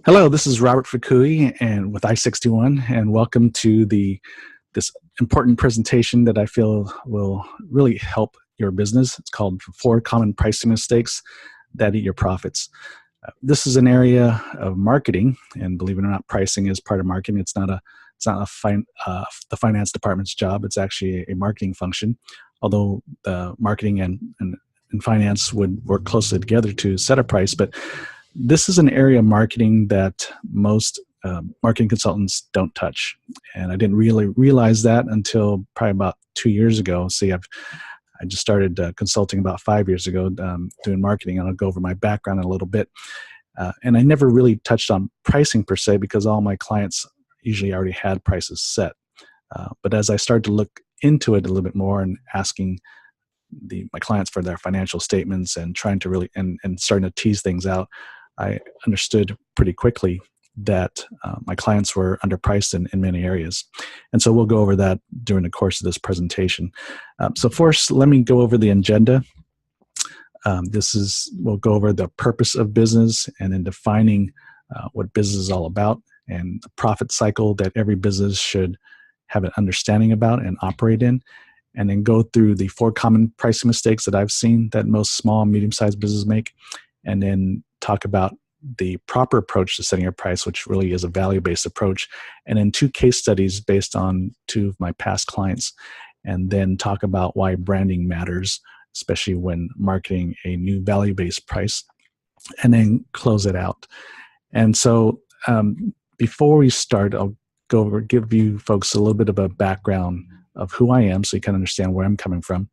Hello, this is Robert Fukui and with I-61, and welcome to this important presentation that I feel will really help your business. It's called 4 Common Pricing Mistakes That Eat Your Profits. This is an area of marketing, and believe it or not, pricing is part of marketing. It's not the finance department's job. It's actually a marketing function, although the marketing and finance would work closely together to set a price. But this is an area of marketing that most marketing consultants don't touch. And I didn't really realize that until probably about 2 years ago. See, I just started consulting about 5 years ago, doing marketing, and I'll go over my background in a little bit. And I never really touched on pricing per se because all my clients usually already had prices set. But as I started to look into it a little bit more and asking my clients for their financial statements and trying to really and starting to tease things out, I understood pretty quickly that my clients were underpriced in many areas. And so we'll go over that during the course of this presentation. So first, let me go over the agenda. We'll go over the purpose of business and then defining what business is all about and the profit cycle that every business should have an understanding about and operate in. And then go through the 4 common pricing mistakes that I've seen that most small and medium-sized businesses make, and then talk about the proper approach to setting a price, which really is a value-based approach, and then 2 case studies based on 2 of my past clients, and then talk about why branding matters, especially when marketing a new value-based price, and then close it out. And so before we start, I'll give you folks a little bit of a background of who I am so you can understand where I'm coming from.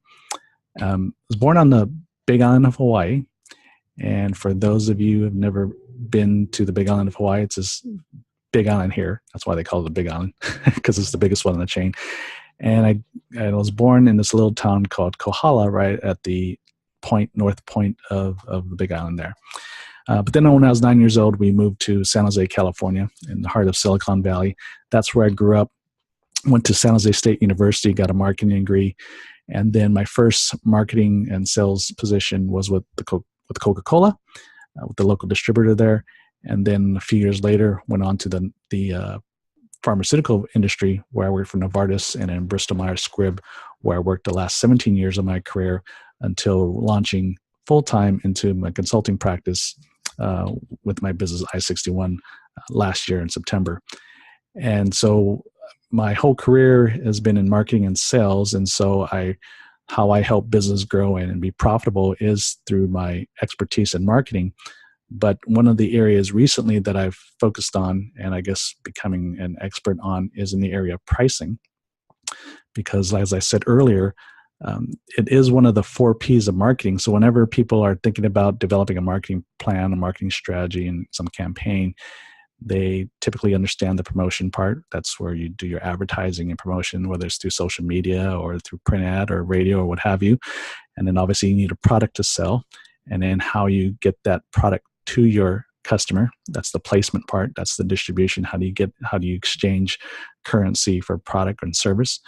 I was born on the Big Island of Hawaii. And for those of you who have never been to the Big Island of Hawaii, it's this big island here. That's why they call it the Big Island, because it's the biggest one in the chain. And I was born in this little town called Kohala, right at the north point of the Big Island there. But then when I was 9 years old, we moved to San Jose, California, in the heart of Silicon Valley. That's where I grew up. Went to San Jose State University, got a marketing degree. And then my first marketing and sales position was with Coca-Cola, with the local distributor there. And then a few years later, went on to the pharmaceutical industry, where I worked for Novartis, and in Bristol Myers Squibb, where I worked the last 17 years of my career until launching full-time into my consulting practice with my business I-61 last year in September. And so my whole career has been in marketing and sales, and so how I help business grow and be profitable is through my expertise in marketing. But one of the areas recently that I've focused on, and I guess becoming an expert on, is in the area of pricing. Because as I said earlier, it is one of the 4 Ps of marketing. So whenever people are thinking about developing a marketing plan, a marketing strategy, and some campaign, they typically understand the promotion part. That's where you do your advertising and promotion, whether it's through social media or through print ad or radio or what have you. And then obviously you need a product to sell. And then how you get that product to your customer. That's the placement part. That's the distribution. How do you exchange currency for product and service?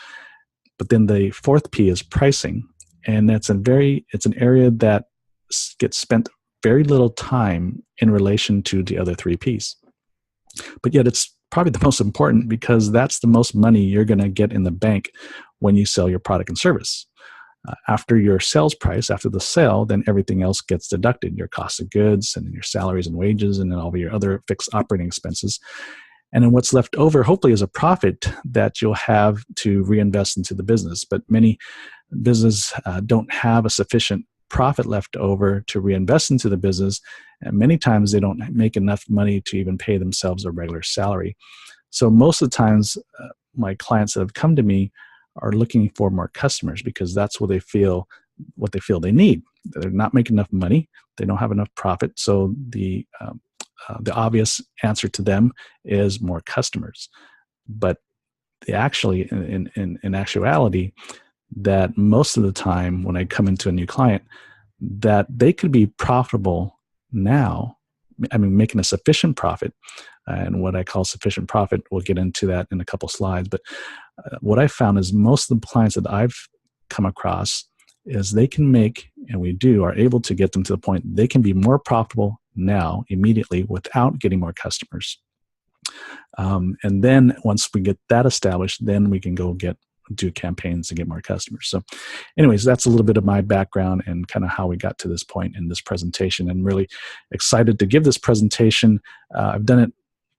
But then the 4th P is pricing. And it's an area that gets spent very little time in relation to the other 3 Ps. But yet it's probably the most important, because that's the most money you're going to get in the bank when you sell your product and service. After your sales price, after the sale, then everything else gets deducted, your cost of goods and your salaries and wages and then all of your other fixed operating expenses. And then what's left over, hopefully, is a profit that you'll have to reinvest into the business. But many businesses don't have a sufficient profit left over to reinvest into the business, and many times they don't make enough money to even pay themselves a regular salary. So most of the times my clients that have come to me are looking for more customers, because that's what they feel they need. They're not making enough money, they don't have enough profit, so the obvious answer to them is more customers. But in actuality, that most of the time when I come into a new client, that they could be profitable now, making a sufficient profit. And what I call sufficient profit, we'll get into that in a couple slides. But what I found is most of the clients that I've come across is they can make, and we are able to get them to the point they can be more profitable now, immediately, without getting more customers. And then once we get that established, then we can go do campaigns to get more customers. So anyways, that's a little bit of my background and kind of how we got to this point in this presentation. I'm really excited to give this presentation. I've done it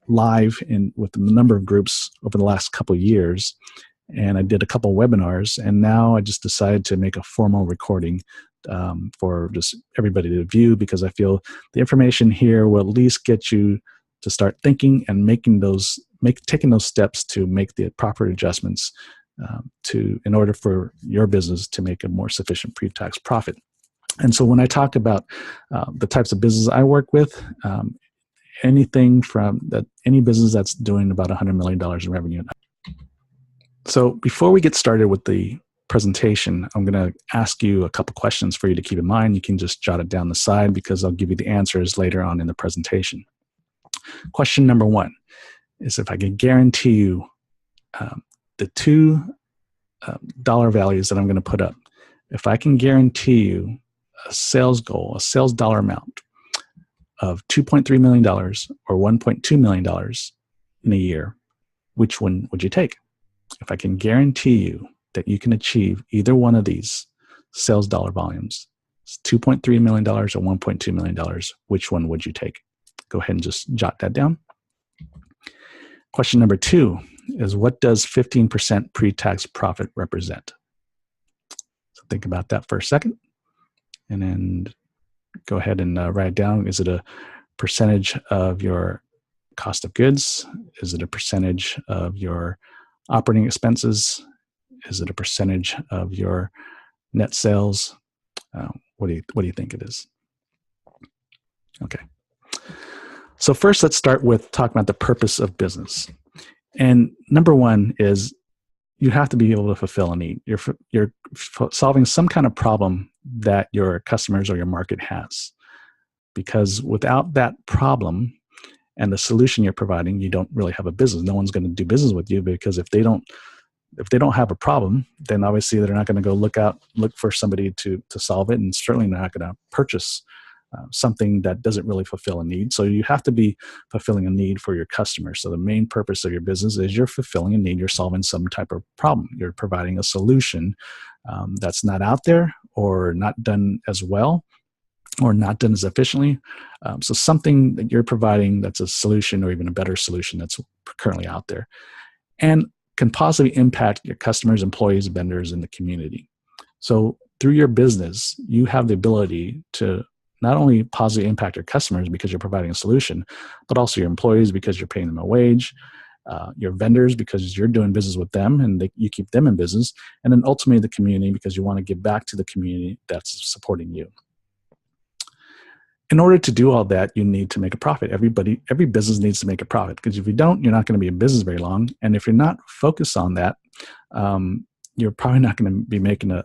live with a number of groups over the last couple of years, and I did a couple of webinars, and now I just decided to make a formal recording for just everybody to view, because I feel the information here will at least get you to start thinking and taking those steps to make the proper adjustments in order for your business to make a more sufficient pre-tax profit. And so when I talk about the types of business I work with, anything from any business that's doing about $100 million in revenue. So before we get started with the presentation, I'm going to ask you a couple questions for you to keep in mind. You can just jot it down the side, because I'll give you the answers later on in the presentation. Question number 1 is, if I can guarantee you the two dollar values that I'm going to put up, if I can guarantee you a sales goal, a sales dollar amount of $2.3 million or $1.2 million in a year, which one would you take? If I can guarantee you that you can achieve either one of these sales dollar volumes, $2.3 million or $1.2 million, which one would you take? Go ahead and just jot that down. Question number 2 is, what does 15% pre-tax profit represent? So think about that for a second, and then go ahead and write it down. Is it a percentage of your cost of goods? Is it a percentage of your operating expenses? Is it a percentage of your net sales? What do you think it is? Okay. So first, let's start with talking about the purpose of business. And number 1 is, you have to be able to fulfill a need. You're solving some kind of problem that your customers or your market has. Because without that problem and the solution you're providing, you don't really have a business. No one's going to do business with you, because if they don't have a problem, then obviously they're not going to go look for somebody to solve it, and certainly not going to purchase something that doesn't really fulfill a need. So you have to be fulfilling a need for your customers. So the main purpose of your business is you're fulfilling a need. You're solving some type of problem. You're providing a solution that's not out there, or not done as well, or not done as efficiently. So something that you're providing that's a solution, or even a better solution that's currently out there, and can positively impact your customers, employees, vendors, and the community. So through your business, you have the ability to not only positively impact your customers because you're providing a solution, but also your employees because you're paying them a wage, your vendors because you're doing business with them and you keep them in business, and then ultimately the community because you want to give back to the community that's supporting you. In order to do all that, you need to make a profit. Every business needs to make a profit, because if you don't, you're not going to be in business very long. And if you're not focused on that, you're probably not going to be making a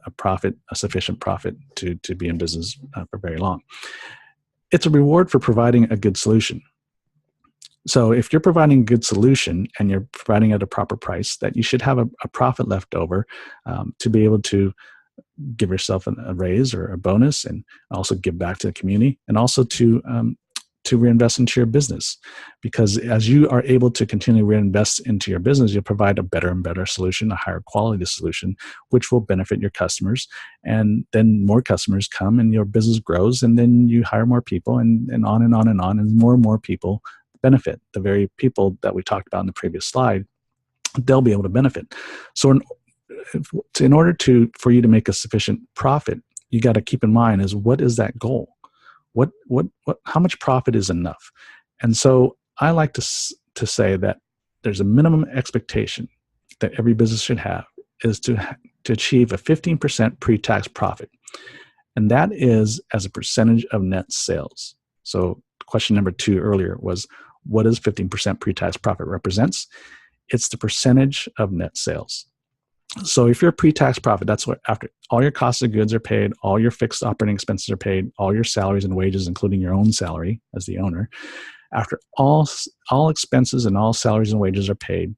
sufficient profit to be in business for very long. It's a reward for providing a good solution. So if you're providing a good solution and you're providing at a proper price, that you should have a profit left over to be able to give yourself a raise or a bonus, and also give back to the community, and also to reinvest into your business. Because as you are able to continue to reinvest into your business, you'll provide a better and better solution, a higher quality solution, which will benefit your customers. And then more customers come and your business grows, and then you hire more people, and on and on and on, and more people benefit. The very people that we talked about in the previous slide, they'll be able to benefit. So in order for you to make a sufficient profit, you got to keep in mind is, what is that goal? How much profit is enough? And so I like to say that there's a minimum expectation that every business should have, is to achieve a 15% pre-tax profit. And that is as a percentage of net sales. So question number 2 earlier was, what does 15% pre-tax profit represents? It's the percentage of net sales. So if your pre-tax profit, that's what, after all your costs of goods are paid, all your fixed operating expenses are paid, all your salaries and wages, including your own salary as the owner, after all expenses and all salaries and wages are paid,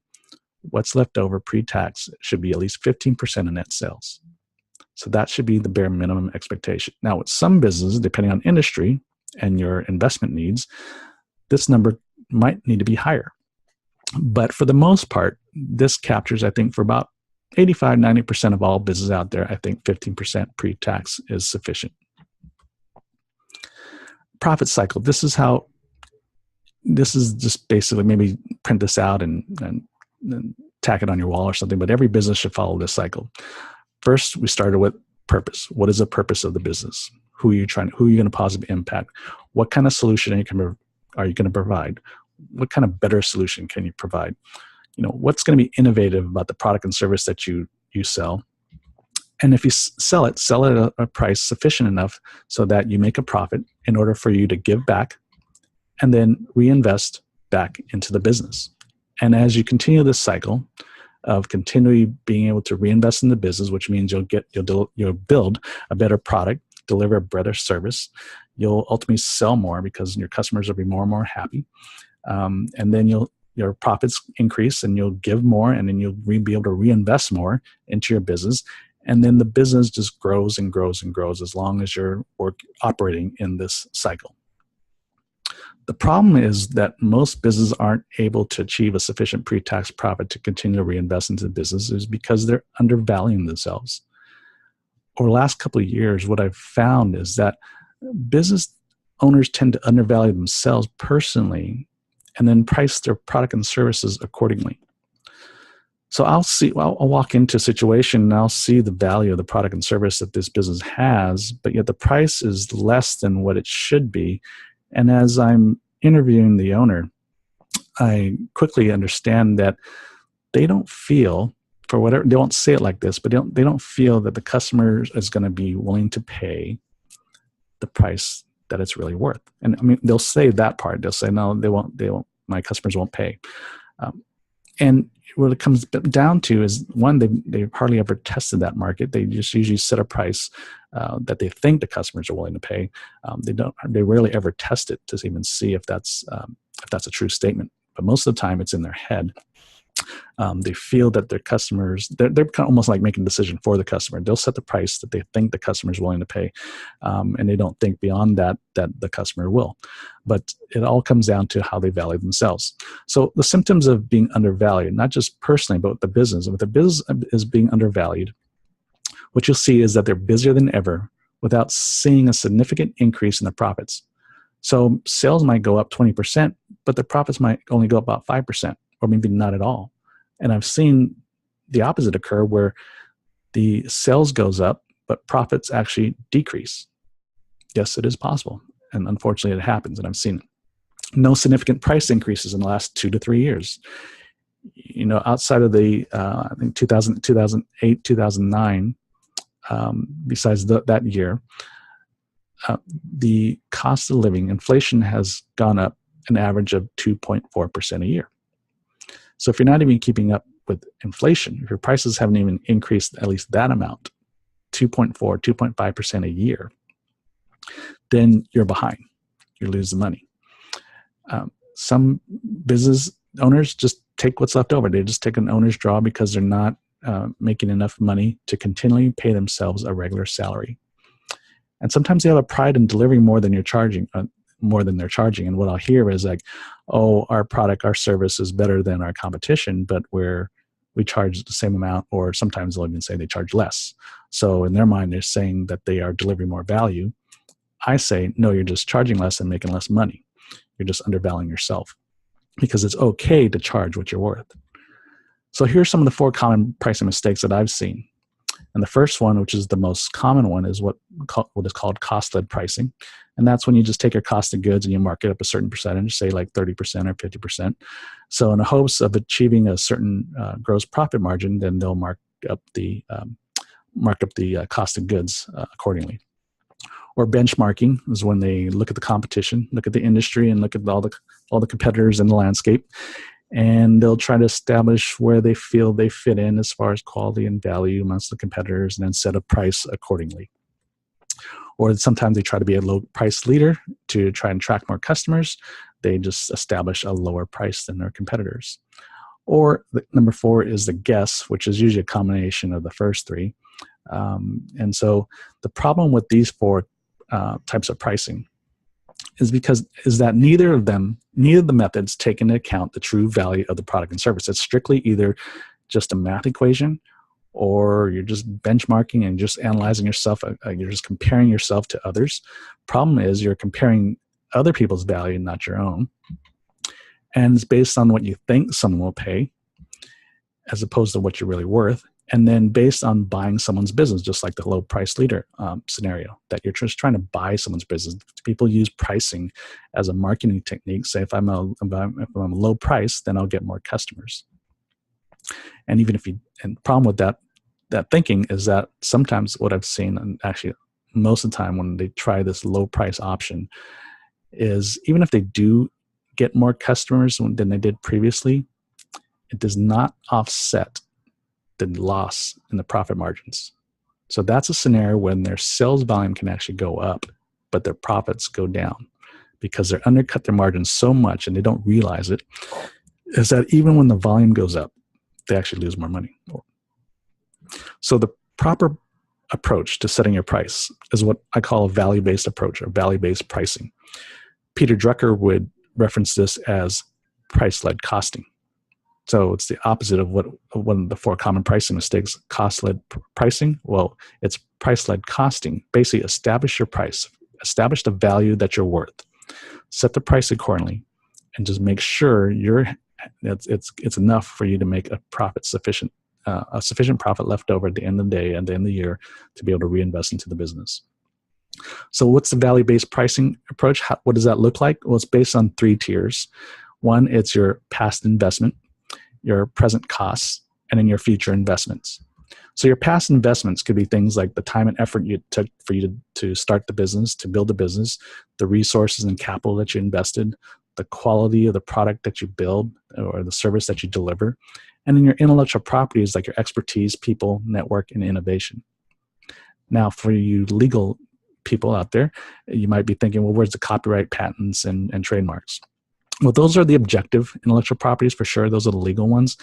what's left over pre-tax should be at least 15% of net sales. So that should be the bare minimum expectation. Now, with some businesses, depending on industry, and your investment needs, this number might need to be higher. But for the most part, this captures, I think, for about 85, 90% of all business out there, I think 15% pre-tax is sufficient. Profit cycle. This is just basically, maybe print this out and tack it on your wall or something, but every business should follow this cycle. First, we started with purpose. What is the purpose of the business? Who are you going to positively impact? What kind of solution are you going to provide? What kind of better solution can you provide? What's going to be innovative about the product and service that you sell? And if you sell it at a price sufficient enough so that you make a profit in order for you to give back and then reinvest back into the business. And as you continue this cycle of continually being able to reinvest in the business, which means you'll build a better product, deliver a better service, you'll ultimately sell more because your customers will be more and more happy. And then your profits increase and you'll give more, and then you'll be able to reinvest more into your business. And then the business just grows and grows and grows as long as you're operating in this cycle. The problem is that most businesses aren't able to achieve a sufficient pre-tax profit to continue to reinvest into the business is because they're undervaluing themselves. Over the last couple of years, what I've found is that business owners tend to undervalue themselves personally and then price their product and services accordingly. So I'll walk into a situation and I'll see the value of the product and service that this business has, but yet the price is less than what it should be. And as I'm interviewing the owner, I quickly understand that they don't feel, for whatever, they won't say it like this, but they don't feel that the customer is going to be willing to pay the price that it's really worth. And I mean, they'll say that part. They'll say, no, they won't, my customers won't pay. And what it comes down to is, one, they've hardly ever tested that market. They just usually set a price that they think the customers are willing to pay. They rarely ever test it to even see if that's a true statement. But most of the time, it's in their head. They feel that their customers, they're kind of almost like making a decision for the customer. They'll set the price that they think the customer is willing to pay, and they don't think beyond that the customer will. But it all comes down to how they value themselves. So the symptoms of being undervalued, not just personally, but with the business. If the business is being undervalued, what you'll see is that they're busier than ever without seeing a significant increase in the profits. So sales might go up 20%, but the profits might only go up about 5%, or maybe not at all. And I've seen the opposite occur, where the sales goes up, but profits actually decrease. Yes, it is possible. And unfortunately, it happens, and I've seen it. No significant price increases in the last 2 to 3 years. Outside of the, I think 2008, 2009, besides that year, the cost of living, inflation has gone up an average of 2.4% a year. So if you're not even keeping up with inflation, if your prices haven't even increased at least that amount, 2.4, 2.5% a year, then you're behind. You're losing money. Some business owners just take what's left over. They just take an owner's draw because they're not making enough money to continually pay themselves a regular salary. And sometimes they have a pride in delivering more than they're charging. And what I'll hear is like, oh, our product, our service is better than our competition, but we charge the same amount, or sometimes they'll even say they charge less. So in their mind, they're saying that they are delivering more value. I say, no, you're just charging less and making less money. You're just undervaluing yourself, because it's okay to charge what you're worth. So here's some of the 4 common pricing mistakes that I've seen. And the first one, which is the most common one, is what is called cost-led pricing. And that's when you just take your cost of goods and you mark it up a certain percentage, say like 30% or 50%. So in the hopes of achieving a certain gross profit margin, then they'll mark up the cost of goods accordingly. Or benchmarking is when they look at the competition, look at the industry, and look at all the competitors in the landscape. And they'll try to establish where they feel they fit in as far as quality and value amongst the competitors, and then set a price accordingly. Or sometimes they try to be a low price leader to try and attract more customers. They just establish a lower price than their competitors. Or number 4 is the guess, which is usually a combination of the first 3. And so the problem with these 4 types of pricing is that neither of the methods take into account the true value of the product and service. It's strictly either just a math equation, or you're just benchmarking and just analyzing yourself. You're just comparing yourself to others. Problem is you're comparing other people's value, not your own. And it's based on what you think someone will pay as opposed to what you're really worth. And then based on buying someone's business, just like the low price leader scenario, that you're just trying to buy someone's business. People use pricing as a marketing technique. Say if I'm a low price, then I'll get more customers. And even if and the problem with that thinking is that sometimes what I've seen, and actually most of the time when they try this low price option, is even if they do get more customers than they did previously, it does not offset the loss in the profit margins. So that's a scenario when their sales volume can actually go up, but their profits go down because they're undercut their margins so much and they don't realize it, is that even when the volume goes up, they actually lose more money. So the proper approach to setting your price is what I call a value-based approach, or value-based pricing. Peter Drucker would reference this as price-led costing. So it's the opposite of one of the 4 common pricing mistakes, cost-led pricing. Well, it's price-led costing. Basically, establish your price, establish the value that you're worth, set the price accordingly, and just make sure it's enough for you to make a profit sufficient profit left over at the end of the day, at the end of the year, to be able to reinvest into the business. So what's the value-based pricing approach? What does that look like? Well, it's based on 3 tiers. One, it's your past investment, your present costs, and then your future investments. So your past investments could be things like the time and effort you took for you to start the business, to build the business, the resources and capital that you invested, the quality of the product that you build or the service that you deliver, and then your intellectual properties like your expertise, people, network, and innovation. Now, for you legal people out there, you might be thinking, well, where's the copyright, patents, and trademarks? Well, those are the objective intellectual properties for sure. Those are the legal ones.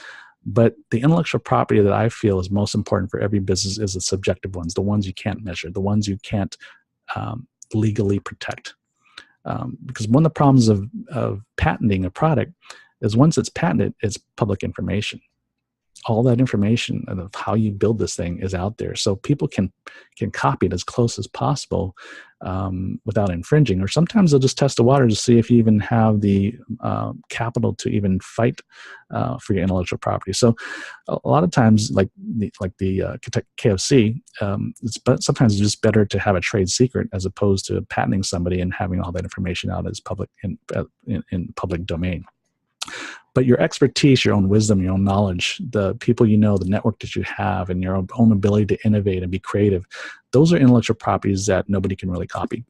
But the intellectual property that I feel is most important for every business is the subjective ones, the ones you can't measure, the ones you can't legally protect. Because one of the problems of patenting a product is once it's patented, it's public information. All that information of how you build this thing is out there. So people can copy it as close as possible without infringing. Or sometimes they'll just test the water to see if you even have the capital to even fight for your intellectual property. So a lot of times, like the KFC, sometimes it's just better to have a trade secret as opposed to patenting somebody and having all that information out as public in public domain. But your expertise, your own wisdom, your own knowledge, the people you know, the network that you have, and your own ability to innovate and be creative, those are intellectual properties that nobody can really copy.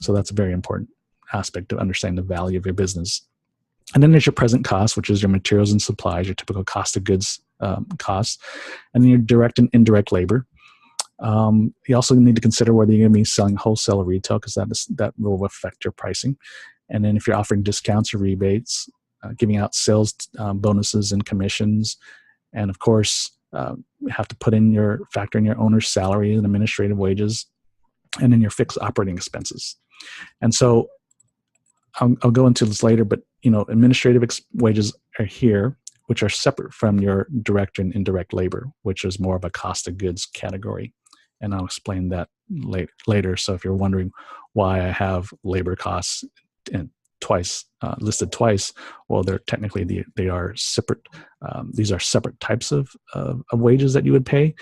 So that's a very important aspect to understand the value of your business. And then there's your present cost, which is your materials and supplies, your typical cost of goods costs, and then your direct and indirect labor. You also need to consider whether you're going to be selling wholesale or retail, because that will affect your pricing. And then if you're offering discounts or rebates, giving out sales bonuses and commissions, and of course, you have to factor in your owner's salary and administrative wages, and then your fixed operating expenses. And so, I'll go into this later, but administrative wages are here, which are separate from your direct and indirect labor, which is more of a cost of goods category, and I'll explain that later. So if you're wondering why I have labor costs listed twice, well, they're technically they are separate. These are separate types of wages that you would pay.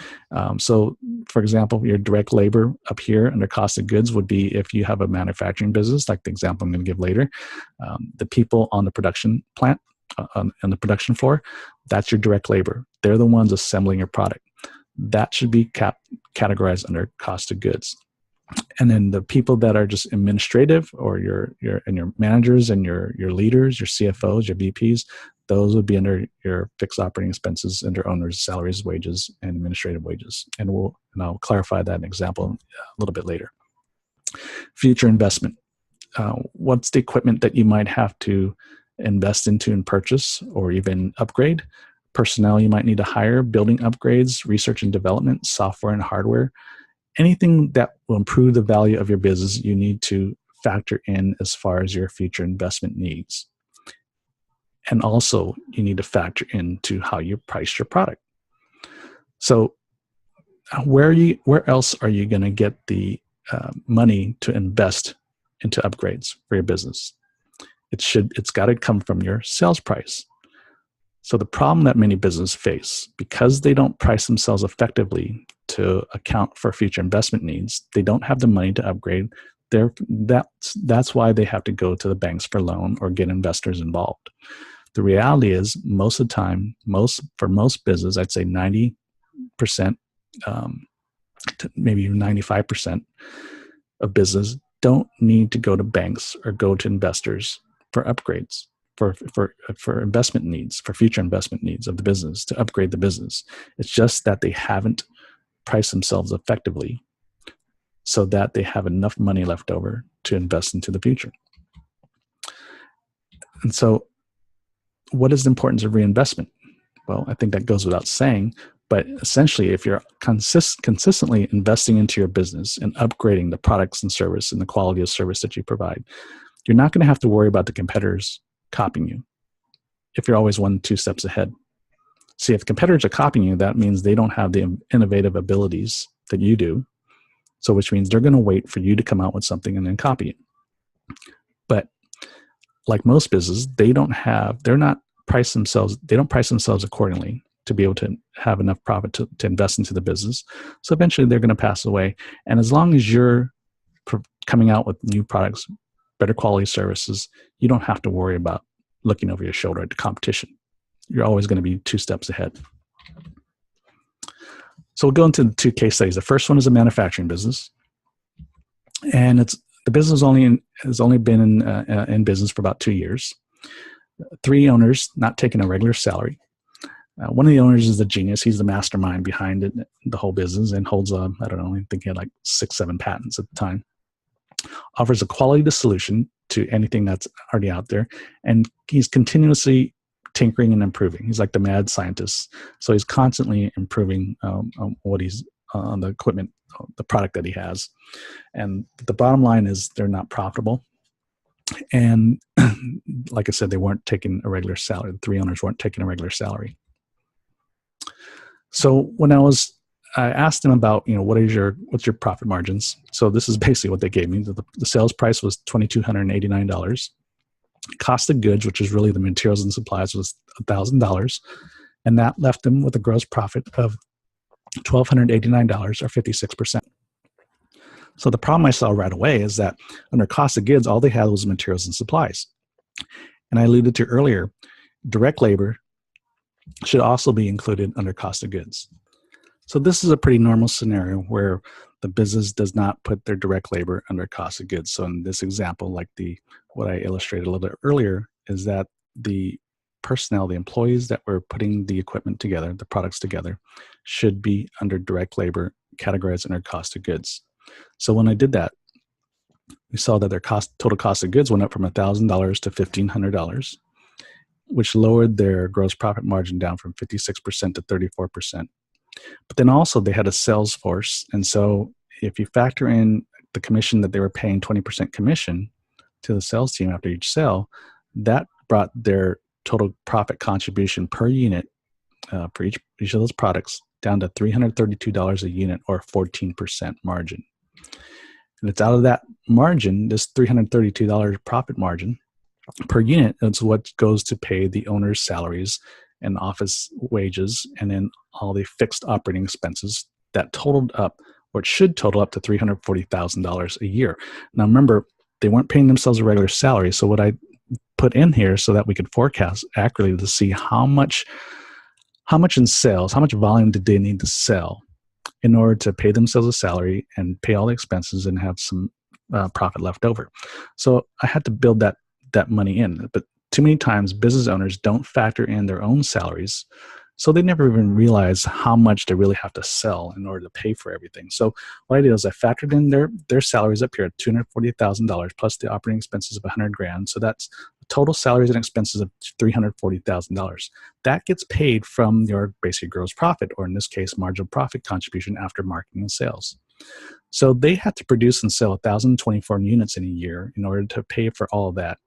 So, for example, your direct labor up here under cost of goods would be if you have a manufacturing business, like the example I'm going to give later. The people on the production plant, on the production floor, that's your direct labor. They're the ones assembling your product. That should be categorized under cost of goods. And then the people that are just administrative, or your managers and your leaders, your CFOs, your VPs, those would be under your fixed operating expenses, under owners' salaries, wages, and administrative wages. And I'll clarify that in example a little bit later. Future investment. What's the equipment that you might have to invest into and purchase, or even upgrade? Personnel you might need to hire, building upgrades, research and development, software and hardware. Anything that will improve the value of your business, you need to factor in as far as your future investment needs. And also, you need to factor into how you price your product. So where else are you going to get the money to invest into upgrades for your business? It's got to come from your sales price. So the problem that many businesses face, because they don't price themselves effectively to account for future investment needs, they don't have the money to upgrade. That's why they have to go to the banks for loan or get investors involved. The reality is, most of the time, for most business, I'd say 90%, to maybe even 95% of business don't need to go to banks or go to investors for upgrades, for investment needs, for future investment needs of the business, to upgrade the business. It's just that they haven't priced themselves effectively so that they have enough money left over to invest into the future. And so what is the importance of reinvestment? Well, I think that goes without saying, but essentially, if you're consistently investing into your business and upgrading the products and service and the quality of service that you provide, you're not going to have to worry about the competitors copying you if you're always 1-2 steps ahead. See, if competitors are copying you, that means they don't have the innovative abilities that you do. So which means they're going to wait for you to come out with something and then copy it. But like most businesses, they don't price themselves accordingly to be able to have enough profit to invest into the business. So eventually they're going to pass away. And as long as you're coming out with new products, better quality services, you don't have to worry about looking over your shoulder at the competition. You're always going to be 2 steps ahead. So we'll go into the 2 case studies. The first one is a manufacturing business. And the business has only been in business for about 2 years. 3 owners not taking a regular salary. One of the owners is the genius. He's the mastermind behind it, the whole business, and holds, I think he had like 6-7 patents at the time. Offers a quality solution to anything that's already out there. And he's continuously tinkering and improving. He's like the mad scientist. So he's constantly improving what he's on the equipment, the product that he has. And the bottom line is they're not profitable. And like I said, they weren't taking a regular salary. The 3 owners weren't taking a regular salary. So when I asked them about, what's your profit margins? So this is basically what they gave me. The sales price was $2,289. Cost of goods, which is really the materials and supplies, was $1,000. And that left them with a gross profit of $1,289 or 56%. So the problem I saw right away is that under cost of goods, all they had was materials and supplies. And I alluded to earlier, direct labor should also be included under cost of goods. So this is a pretty normal scenario where the business does not put their direct labor under cost of goods. So in this example, like what I illustrated a little bit earlier, is that the personnel, the employees that were putting the equipment together, the products together, should be under direct labor, categorized under cost of goods. So when I did that, we saw that their total cost of goods went up from $1,000 to $1,500, which lowered their gross profit margin down from 56% to 34%. But then also they had a sales force. And so if you factor in the commission that they were paying, 20% commission to the sales team after each sale, that brought their total profit contribution per unit for each of those products down to $332 a unit, or 14% margin. And it's out of that margin, this $332 profit margin per unit, it's what goes to pay the owner's salaries and office wages, and then all the fixed operating expenses that totaled up, or it should total up to $340,000 a year. Now remember, they weren't paying themselves a regular salary. So what I put in here so that we could forecast accurately to see how much in sales, how much volume did they need to sell in order to pay themselves a salary and pay all the expenses and have some profit left over. So I had to build that money in. But too many times business owners don't factor in their own salaries, so they never even realize how much they really have to sell in order to pay for everything. So what I did is I factored in their salaries up here at $240,000 plus the operating expenses of $100,000. So that's total salaries and expenses of $340,000. That gets paid from your basic gross profit, or in this case, marginal profit contribution after marketing and sales. So they had to produce and sell 1,024 units in a year in order to pay for all of that.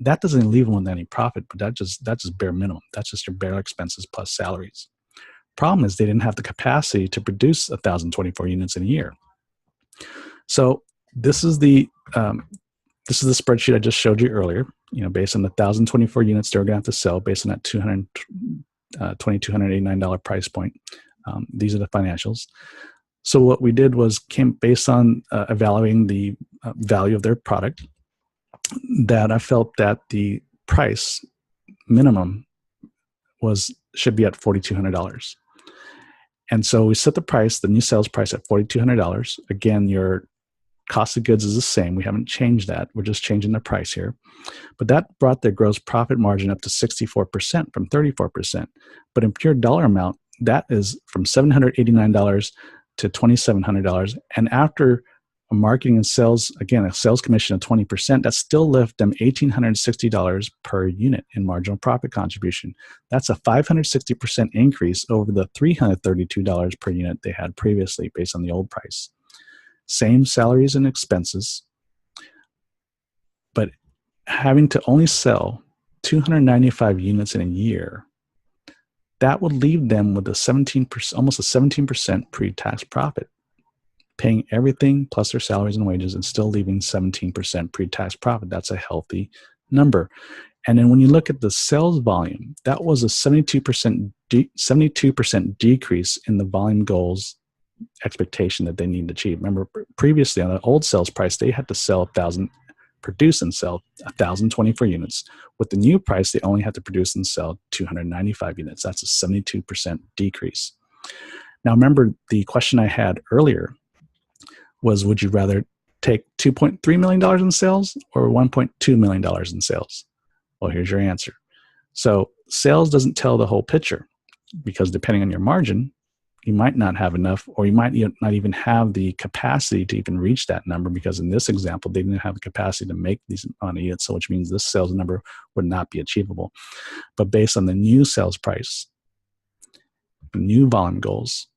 That doesn't leave them with any profit, but that's just bare minimum. That's just your bare expenses plus salaries. Problem is they didn't have the capacity to produce 1,024 units in a year. So this is the spreadsheet I just showed you earlier. Based on the 1,024 units they're going to have to sell, based on that $2,289 price point. These are the financials. So what we did was came based on evaluating the value of their product, that I felt that the price minimum should be at $4,200. And so we set the price, the new sales price, at $4,200. Again, your cost of goods is the same. We haven't changed that. We're just changing the price here. But that brought their gross profit margin up to 64% from 34%. But in pure dollar amount, that is from $789 to $2,700. And after a marketing and sales, again, a sales commission of 20%, that still left them $1,860 per unit in marginal profit contribution. That's a 560% increase over the $332 per unit they had previously based on the old price. Same salaries and expenses, but having to only sell 295 units in a year, that would leave them with almost a 17% pre-tax profit, paying everything plus their salaries and wages and still leaving 17% pre-tax profit. That's a healthy number. And then when you look at the sales volume, that was a 72% decrease in the volume goals expectation that they need to achieve. Remember, previously on the old sales price, they had to produce and sell 1,024 units. With the new price, they only had to produce and sell 295 units. That's a 72% decrease. Now, remember, the question I had earlier was, would you rather take $2.3 million in sales or $1.2 million in sales? Well, here's your answer. So sales doesn't tell the whole picture, because depending on your margin, you might not have enough, or you might not even have the capacity to even reach that number, because in this example, they didn't have the capacity to make these amount of units, so which means this sales number would not be achievable. But based on the new sales price, new volume goals,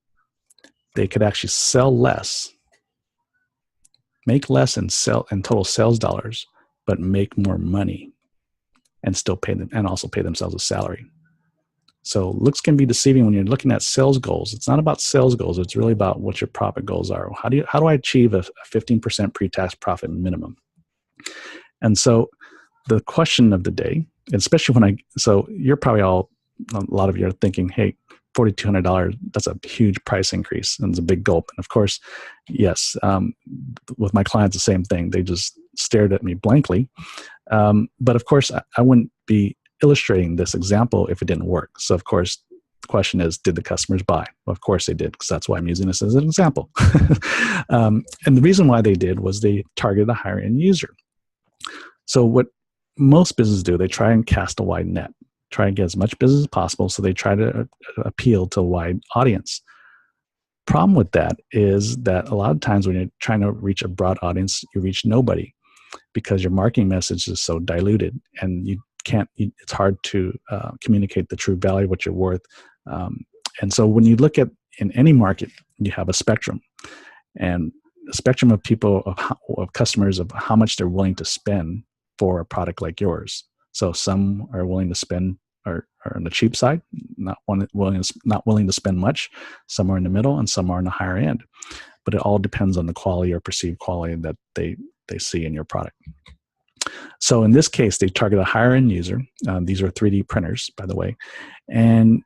they could actually sell less, make less in total sales dollars, but make more money and still pay them, and also pay themselves a salary. So looks can be deceiving when you're looking at sales goals. It's not about sales goals. It's really about what your profit goals are. How do I achieve a 15% pre-tax profit minimum? And so the question of the day, especially so you're probably a lot of you are thinking, hey, $4,200, that's a huge price increase, and it's a big gulp. And of course, yes, with my clients, the same thing. They just stared at me blankly. But of course, I wouldn't be illustrating this example if it didn't work. So of course, the question is, did the customers buy? Well, of course they did, because that's why I'm using this as an example. And the reason why they did was they targeted a higher end user. So what most businesses do, they try and cast a wide net, try and get as much business as possible. So they try to appeal to a wide audience. Problem with that is that a lot of times when you're trying to reach a broad audience, you reach nobody, because your marketing message is so diluted, and it's hard to communicate the true value of what you're worth. And so when you look at, in any market, you have a spectrum, and a spectrum of people, of customers, of how much they're willing to spend for a product like yours. So some are willing to spend, are on the cheap side, not willing to spend much. Some are in the middle, and some are in the higher end. But it all depends on the quality or perceived quality that they see in your product. So in this case, they target a higher end user. These are 3D printers, by the way. And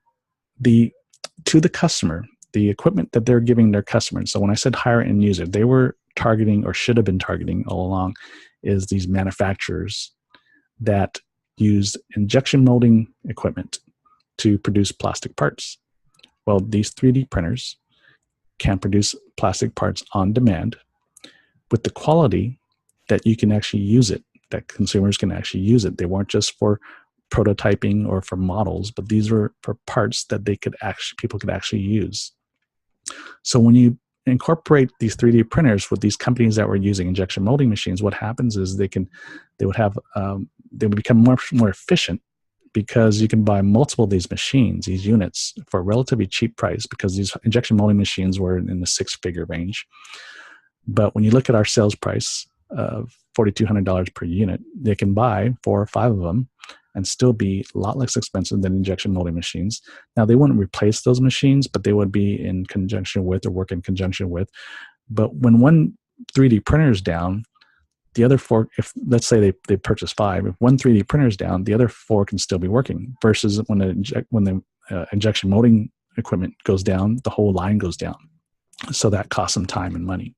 to the customer, the equipment that they're giving their customers. So when I said higher end user, they were targeting, or should have been targeting all along, is these manufacturers that use injection molding equipment to produce plastic parts. Well, these 3D printers can produce plastic parts on demand with the quality that you can actually use it, that consumers can actually use it. They weren't just for prototyping or for models, but these were for parts that people could actually use. So when you incorporate these 3D printers with these companies that were using injection molding machines, what happens is they would become much more efficient, because you can buy multiple of these machines, these units, for a relatively cheap price, because these injection molding machines were in the 6-figure range. But when you look at our sales price of $4,200 per unit, they can buy 4 or 5 of them and still be a lot less expensive than injection molding machines. Now, they wouldn't replace those machines, but they would be in conjunction with or work in conjunction with. But when one 3D printer is down, the other 4, if let's say they purchase 5, if one 3D printer is down, the other 4 can still be working. Versus when the injection molding equipment goes down, the whole line goes down. So that costs them time and money.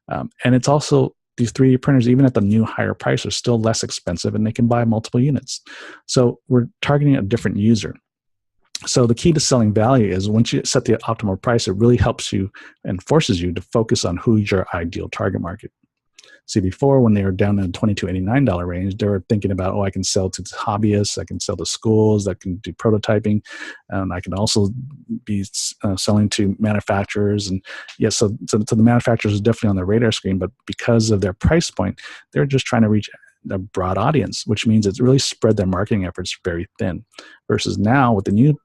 And it's also, these 3D printers, even at the new higher price, are still less expensive, and they can buy multiple units. So we're targeting a different user. So the key to selling value is once you set the optimal price, it really helps you and forces you to focus on who's your ideal target market. See, before, when they were down in the $22-89 range, they were thinking about, I can sell to hobbyists, I can sell to schools, I can do prototyping, I can also be selling to manufacturers. And yes, so the manufacturers is definitely on the radar screen, but because of their price point, they're just trying to reach a broad audience, which means it's really spread their marketing efforts very thin. Versus now, with the new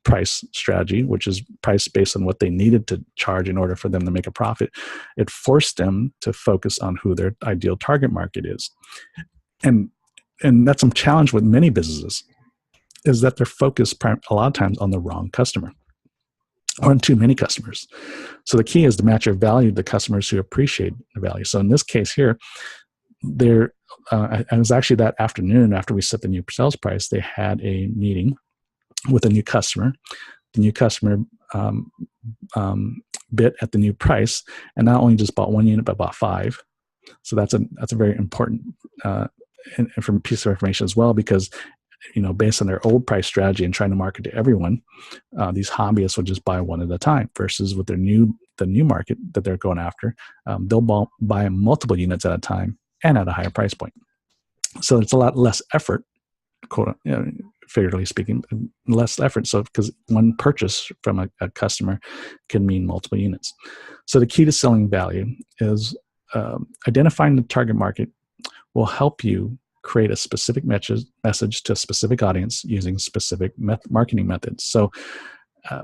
price strategy, which is priced based on what they needed to charge in order for them to make a profit, it forced them to focus on who their ideal target market is. And that's a challenge with many businesses, is that they're focused a lot of times on the wrong customer or on too many customers. So the key is to match your value to the customers who appreciate the value. So in this case here, it was actually that afternoon after we set the new sales price, they had a meeting with a new customer. The new customer bid at the new price, and not only just bought 1 unit, but bought 5. So that's a very important piece of information as well, because based on their old price strategy and trying to market to everyone, these hobbyists would just buy 1 at a time. Versus with the new market that they're going after, they'll buy multiple units at a time and at a higher price point. So it's a lot less effort, figuratively speaking, less effort. So because one purchase from a customer can mean multiple units. So the key to selling value is identifying the target market will help you create a specific message to a specific audience using specific marketing methods. So I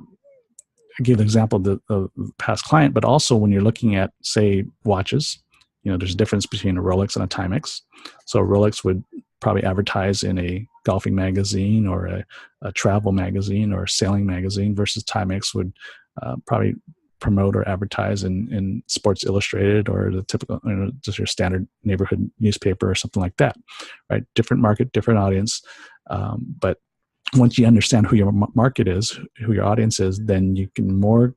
give an example of the past client, but also when you're looking at, say, watches, there's a difference between a Rolex and a Timex. So a Rolex would probably advertise in a golfing magazine or a travel magazine or a sailing magazine, versus Timex would probably promote or advertise in Sports Illustrated or the typical, just your standard neighborhood newspaper or something like that, right? Different market, different audience. But once you understand who your market is, who your audience is, then you can more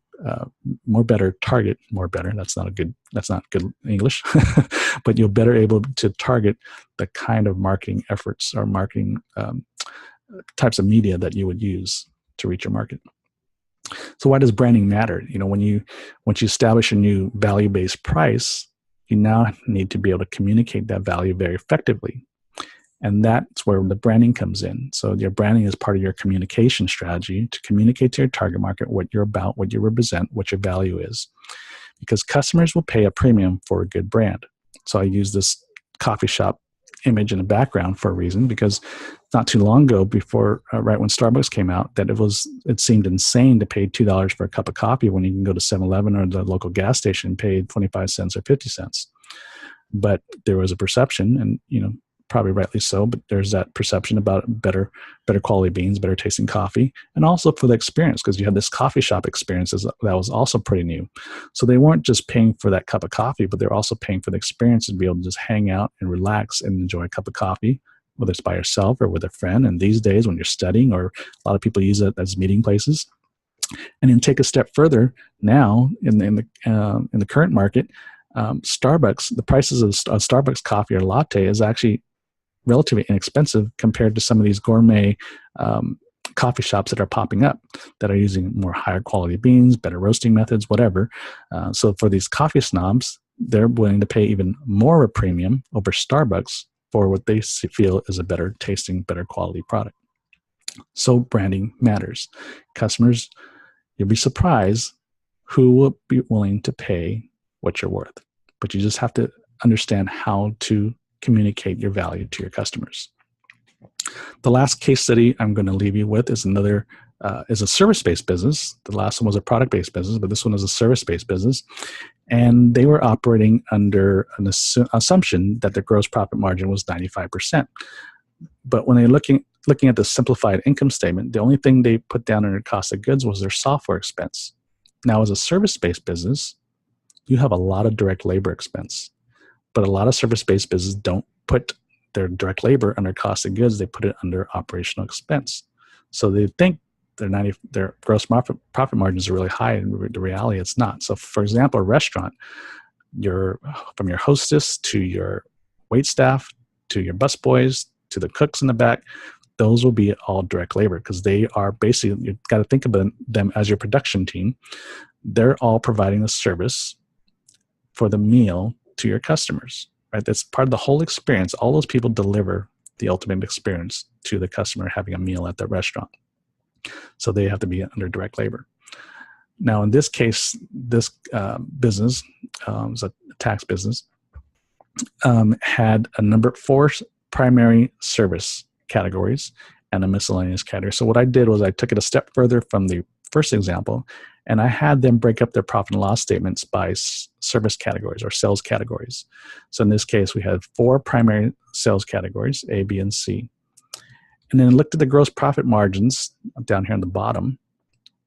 better target, that's not good English, but you'll better able to target the kind of marketing efforts or marketing types of media that you would use to reach your market. So why does branding matter? Once you establish a new value-based price, you now need to be able to communicate that value very effectively. And that's where the branding comes in. So your branding is part of your communication strategy to communicate to your target market what you're about, what you represent, what your value is. Because customers will pay a premium for a good brand. So I use this coffee shop image in the background for a reason, because not too long ago, before right when Starbucks came out, that it seemed insane to pay $2 for a cup of coffee when you can go to 7-Eleven or the local gas station and pay 25 cents or 50 cents. But there was a perception, and probably rightly so, but there's that perception about better quality beans, better tasting coffee, and also for the experience, because you had this coffee shop experience that was also pretty new. So they weren't just paying for that cup of coffee, but they're also paying for the experience to be able to just hang out and relax and enjoy a cup of coffee, whether it's by yourself or with a friend. And these days when you're studying, or a lot of people use it as meeting places. And then take a step further now in the current market, Starbucks, the prices of a Starbucks coffee or latte is actually relatively inexpensive compared to some of these gourmet coffee shops that are popping up that are using more higher quality beans, better roasting methods, whatever. So for these coffee snobs, they're willing to pay even more a premium over Starbucks for what they feel is a better tasting, better quality product. So branding matters. Customers, you'll be surprised who will be willing to pay what you're worth. But you just have to understand how to communicate your value to your customers. The last case study I'm going to leave you with is another is a service-based business. The last one was a product-based business, but this one is a service-based business. And they were operating under an assumption that their gross profit margin was 95%. But when they're looking at the simplified income statement, the only thing they put down under cost of goods was their software expense. Now, as a service-based business, you have a lot of direct labor expense. But a lot of service-based businesses don't put their direct labor under cost of goods. They put it under operational expense. So they think their gross profit margins are really high, and the reality it's not. So, for example, a restaurant, from your hostess to your wait staff to your busboys to the cooks in the back, those will be all direct labor because they are basically, you've got to think about them as your production team. They're all providing the service for the meal to your customers, right? That's part of the whole experience. All those people deliver the ultimate experience to the customer having a meal at the restaurant. So they have to be under direct labor. Now, in this case, this business is a tax business, had a number 4 primary service categories and a miscellaneous category. So what I did was I took it a step further from the first example, and I had them break up their profit and loss statements by service categories or sales categories. So in this case, we had 4 primary sales categories, A, B, and C. And then looked at the gross profit margins down here on the bottom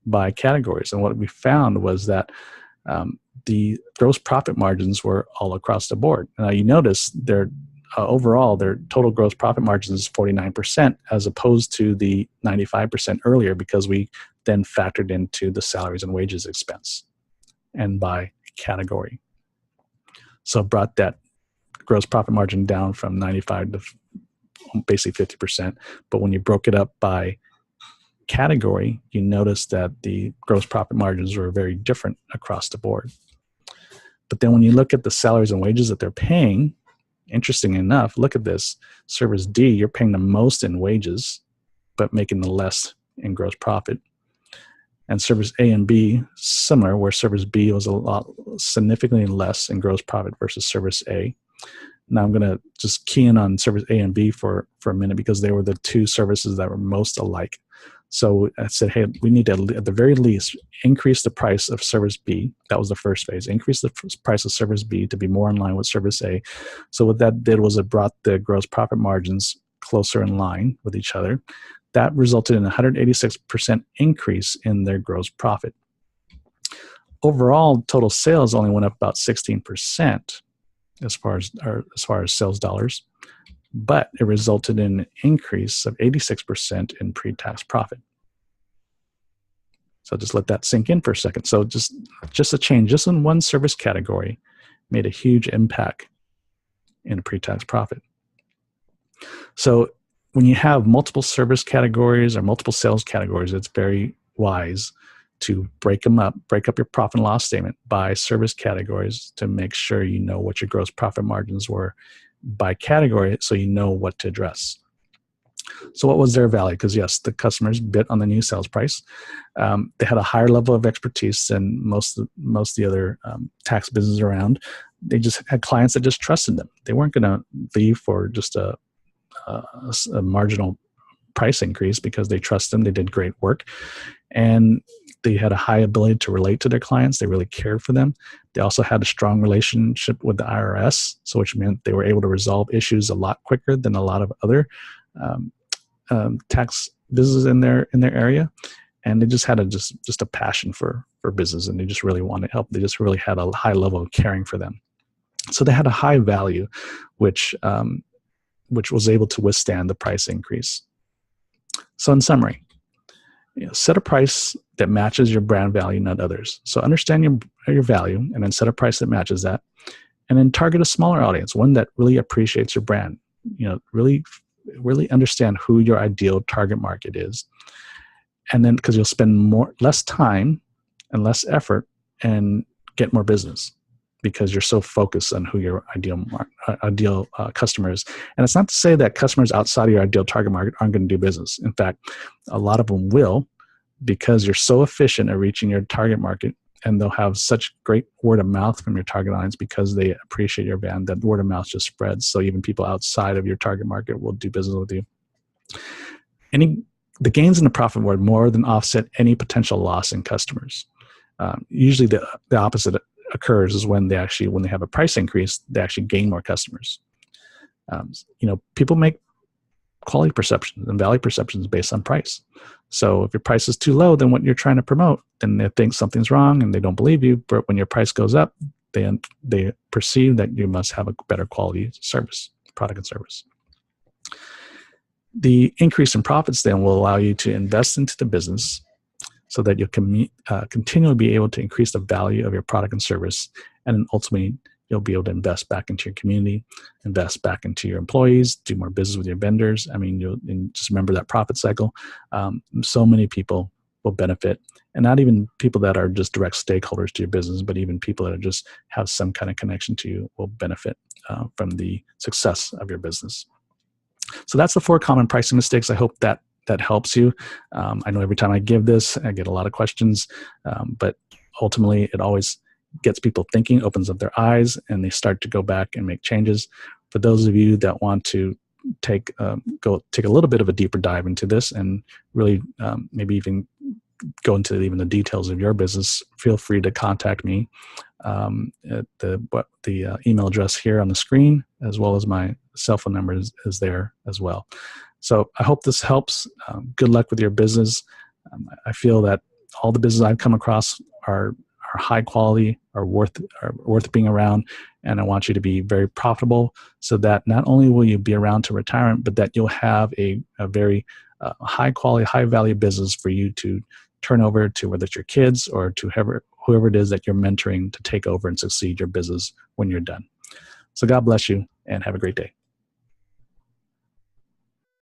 by categories. And what we found was that the gross profit margins were all across the board. Now you notice overall, their total gross profit margin is 49% as opposed to the 95% earlier, because we then factored into the salaries and wages expense and by category. So brought that gross profit margin down from 95 to basically 50%. But when you broke it up by category, you notice that the gross profit margins were very different across the board. But then when you look at the salaries and wages that they're paying, interesting enough, look at this. Service D, you're paying the most in wages, but making the less in gross profit. And service A and B, similar, where service B was a lot significantly less in gross profit versus service A. Now I'm going to just key in on service A and B for a minute, because they were the 2 services that were most alike. So I said, hey, we need to, at the very least, increase the price of service B. That was the first phase. Increase the price of service B to be more in line with service A. So what that did was it brought the gross profit margins closer in line with each other. That resulted in a 186% increase in their gross profit. Overall, total sales only went up about 16% as far as sales dollars, but it resulted in an increase of 86% in pre-tax profit. So just let that sink in for a second. So just a change, just in one service category, made a huge impact in pre-tax profit. So when you have multiple service categories or multiple sales categories, it's very wise to break up your profit and loss statement by service categories to make sure you know what your gross profit margins were by category, so you know what to address. So what was their value? Because yes, the customers bid on the new sales price. They had a higher level of expertise than most of the other tax businesses around. They just had clients that just trusted them. They weren't going to leave for just a marginal price increase, because they trust them. They did great work, and they had a high ability to relate to their clients. They really cared for them. They also had a strong relationship with the IRS, so which meant they were able to resolve issues a lot quicker than a lot of other tax businesses in their area. And they just had just a passion for business, and they just really wanted help. They just really had a high level of caring for them. So they had a high value, which was able to withstand the price increase. So in summary, set a price that matches your brand value, not others. So understand your value, and then set a price that matches that, and then target a smaller audience, one that really appreciates your brand. Really understand who your ideal target market is, and then because you'll spend less time and less effort and get more business, because you're so focused on who your ideal customer is. And it's not to say that customers outside of your ideal target market aren't going to do business. In fact, a lot of them will, because you're so efficient at reaching your target market, and they'll have such great word of mouth from your target audience because they appreciate your brand, that word of mouth just spreads. So even people outside of your target market will do business with you. Any the gains in the profit would more than offset any potential loss in customers. Usually the opposite occurs is when they have a price increase, they actually gain more customers. People make quality perceptions and value perceptions based on price. So if your price is too low than what you're trying to promote, then they think something's wrong and they don't believe you. But when your price goes up, they perceive that you must have a better quality service, product and service. The increase in profits then will allow you to invest into the business so that you can continually be able to increase the value of your product and service, and ultimately you'll be able to invest back into your community, invest back into your employees, do more business with your vendors. I mean, and just remember that profit cycle. So many people will benefit, and not even people that are just direct stakeholders to your business, but even people that are just have some kind of connection to you will benefit from the success of your business. So that's the 4 common pricing mistakes. I hope that helps you. I know every time I give this, I get a lot of questions, but ultimately it always gets people thinking, opens up their eyes, and they start to go back and make changes. For those of you that want to take a little bit of a deeper dive into this and really maybe even go into even the details of your business, feel free to contact me at the email address here on the screen, as well as my cell phone number is there as well. So I hope this helps. Good luck with your business. I feel that all the businesses I've come across are high quality, are worth being around, and I want you to be very profitable so that not only will you be around to retirement, but that you'll have a very high quality, high value business for you to turn over to, whether it's your kids or to whoever it is that you're mentoring to take over and succeed your business when you're done. So God bless you and have a great day.